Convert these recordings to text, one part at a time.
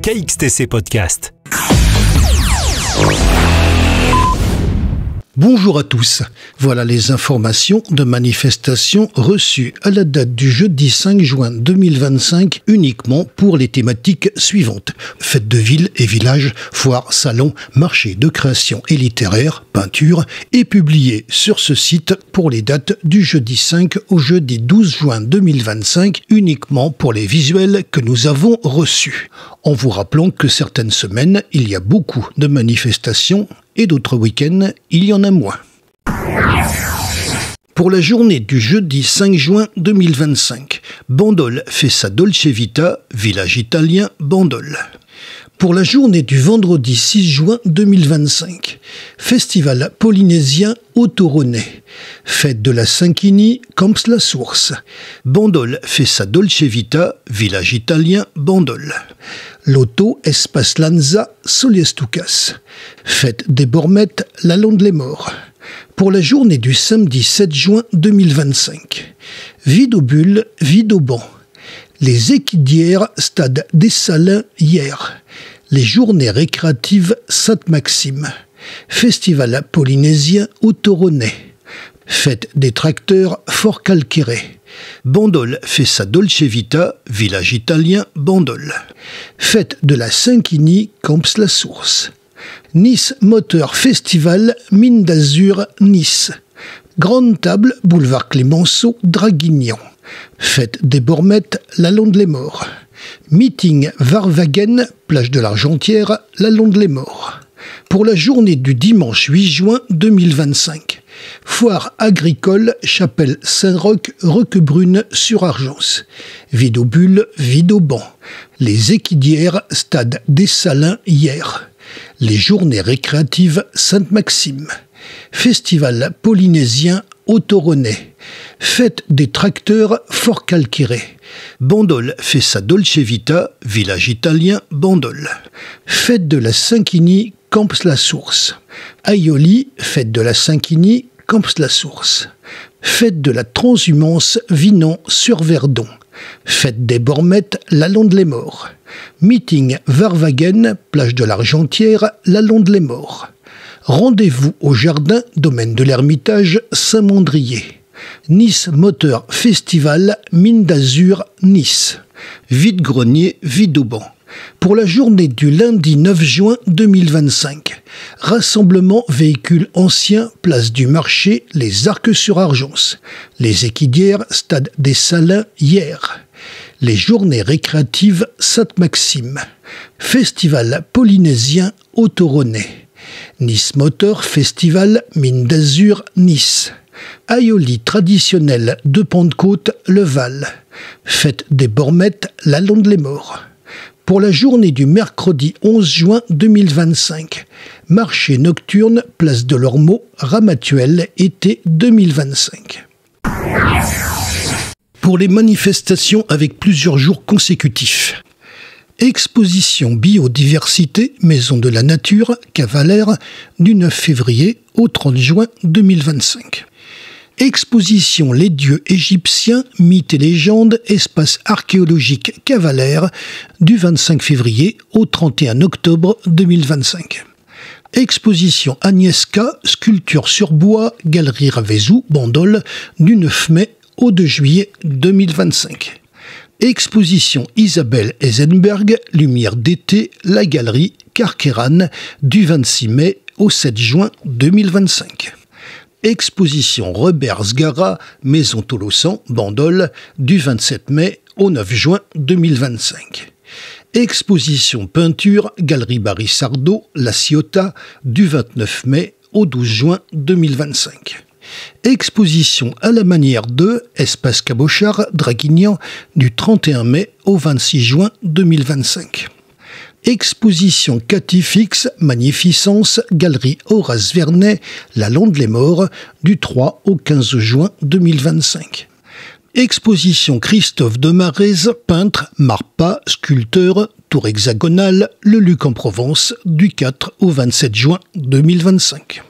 KXTC Podcast. Bonjour à tous, voilà les informations de manifestations reçues à la date du jeudi 5 juin 2025 uniquement pour les thématiques suivantes. Fêtes de ville et village, foires, salons, marchés de création et littéraire, peinture et publiées sur ce site pour les dates du jeudi 5 au jeudi 12 juin 2025 uniquement pour les visuels que nous avons reçus. En vous rappelant que certaines semaines, il y a beaucoup de manifestations et d'autres week-ends, il y en a moins. Pour la journée du jeudi 5 juin 2025, Bandol fait sa Dolce Vita, village italien Bandol. Pour la journée du vendredi 6 juin 2025, festival polynésien Otoroné, fête de la Cinquini, Camps la Source. Bandol fait sa Dolce Vita, village italien Bandol. Loto Espace Lanza Soliestucas, fête des Bormettes, la Londe les Morts. Pour la journée du samedi 7 juin 2025, vide au bulle, vide au banc. Les équidières Stade des Salins hier. Les journées récréatives Sainte-Maxime. Festival polynésien Otoroné. Fête des tracteurs Fort Calquéré. Bandol fait sa Dolce Vita, village italien Bandol. Fête de la Cinquini, Camps la Source. Nice Moteur Festival, Mine d'Azur, Nice. Grande table, boulevard Clémenceau, Draguignan. Fête des Bormettes, la Londe les Morts. Meeting Varvagen, plage de l'Argentière, la Londe les Morts. Pour la journée du dimanche 8 juin 2025, foire agricole, chapelle Saint-Roch, Roquebrune sur Argence. Vide au bulle, vide au banc. Les équidières, Stade des Salins hier. Les journées récréatives Sainte-Maxime. Festival polynésien Otoroné. Fête des tracteurs Fort Calquéré. Bandol fait sa Dolce Vita, village italien Bandol. Fête de la Cinquini, Camps la Source. Aioli, fête de la Cinquini, Camps la Source. Fête de la Transhumance, Vinan sur Verdon. Fête des Bormettes, la Londe les Morts. Meeting Varvagen, plage de l'Argentière, la Londe les Morts. Rendez-vous au jardin, domaine de l'Ermitage, Saint-Mandrier. Nice Moteur Festival, Mine d'Azur, Nice. Vide-grenier, vide-au-banc. Pour la journée du lundi 9 juin 2025, rassemblement véhicules anciens, place du marché, les Arcs sur Argence. Les équidières, Stade des Salins hier. Les journées récréatives Sainte-Maxime. Festival polynésien Otoroné. Nice Moteur Festival, Mine d'Azur, Nice. Aioli traditionnel de Pentecôte, Le Val. Fête des Bormettes, la Londe les Morts. Pour la journée du mercredi 11 juin 2025, marché nocturne, place de l'Ormeau, Ramatuelle, été 2025. Pour les manifestations avec plusieurs jours consécutifs. Exposition biodiversité, Maison de la Nature, Cavalère, du 9 février au 30 juin 2025. Exposition Les dieux égyptiens, mythes et légendes, espace archéologique Cavalère, du 25 février au 31 octobre 2025. Exposition Agnieszka, sculpture sur bois, Galerie Ravezou, Bandol, du 9 mai au 2 juillet 2025. Exposition Isabelle Eisenberg, Lumière d'été, la Galerie Carqueran, du 26 mai au 7 juin 2025. Exposition Robert Sgara, Maison Tolosan, Bandol, du 27 mai au 9 juin 2025. Exposition Peinture, Galerie Barry Sardo, La Ciotat, du 29 mai au 12 juin 2025. Exposition à la manière de, Espace Cabochard, Draguignan, du 31 mai au 26 juin 2025. Exposition Catifix, Magnificence, Galerie Horace Vernet, La Londe les Morts, du 3 au 15 juin 2025. Exposition Christophe Demarez, peintre, Marpa, sculpteur, tour hexagonale, Le Luc en Provence, du 4 au 27 juin 2025.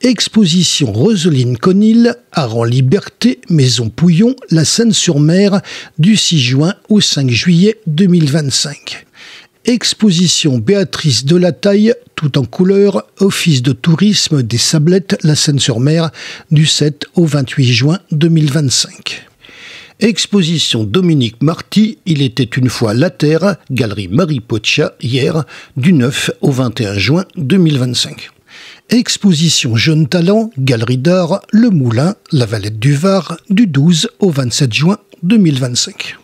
Exposition Roseline Conil, Art en Liberté, Maison Pouillon, La Seine-sur-Mer, du 6 juin au 5 juillet 2025. Exposition Béatrice Delataille, tout en couleur, Office de tourisme des Sablettes, la Seine-sur-Mer, du 7 au 28 juin 2025. Exposition Dominique Marty, Il était une fois la Terre, Galerie Marie Poccia, hier, du 9 au 21 juin 2025. Exposition Jeunes Talents, Galerie d'Art, Le Moulin, La Valette du Var, du 12 au 27 juin 2025.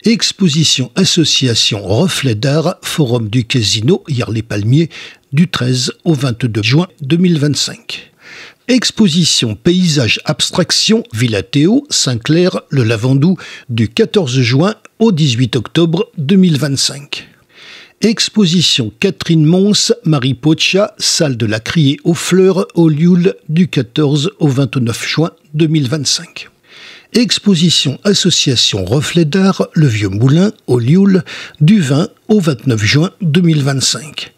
Exposition Association Reflet d'Art, Forum du Casino, Hyères-les-Palmiers, du 13 au 22 juin 2025. Exposition Paysage Abstraction, Villa Théo, Saint-Clair, Le Lavandou, du 14 juin au 18 octobre 2025. Exposition Catherine Mons, Marie Poccia, Salle de la Criée aux Fleurs, au Lioul, du 14 au 29 juin 2025. Exposition Association Reflet d'Art, Le Vieux Moulin, au Lioul, du 20 au 29 juin 2025.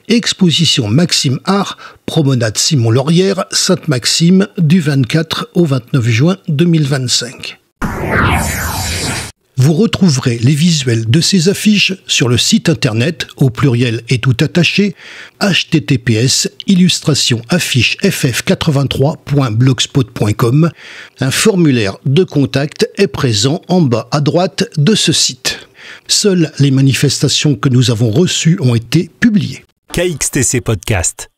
Exposition Maxime Art, Promenade Simon-Laurière, Sainte-Maxime, du 24 au 29 juin 2025. Vous retrouverez les visuels de ces affiches sur le site internet, au pluriel et tout attaché, https://afficheff83.blogspot.com. Un formulaire de contact est présent en bas à droite de ce site. Seules les manifestations que nous avons reçues ont été publiées. KXTC Podcast.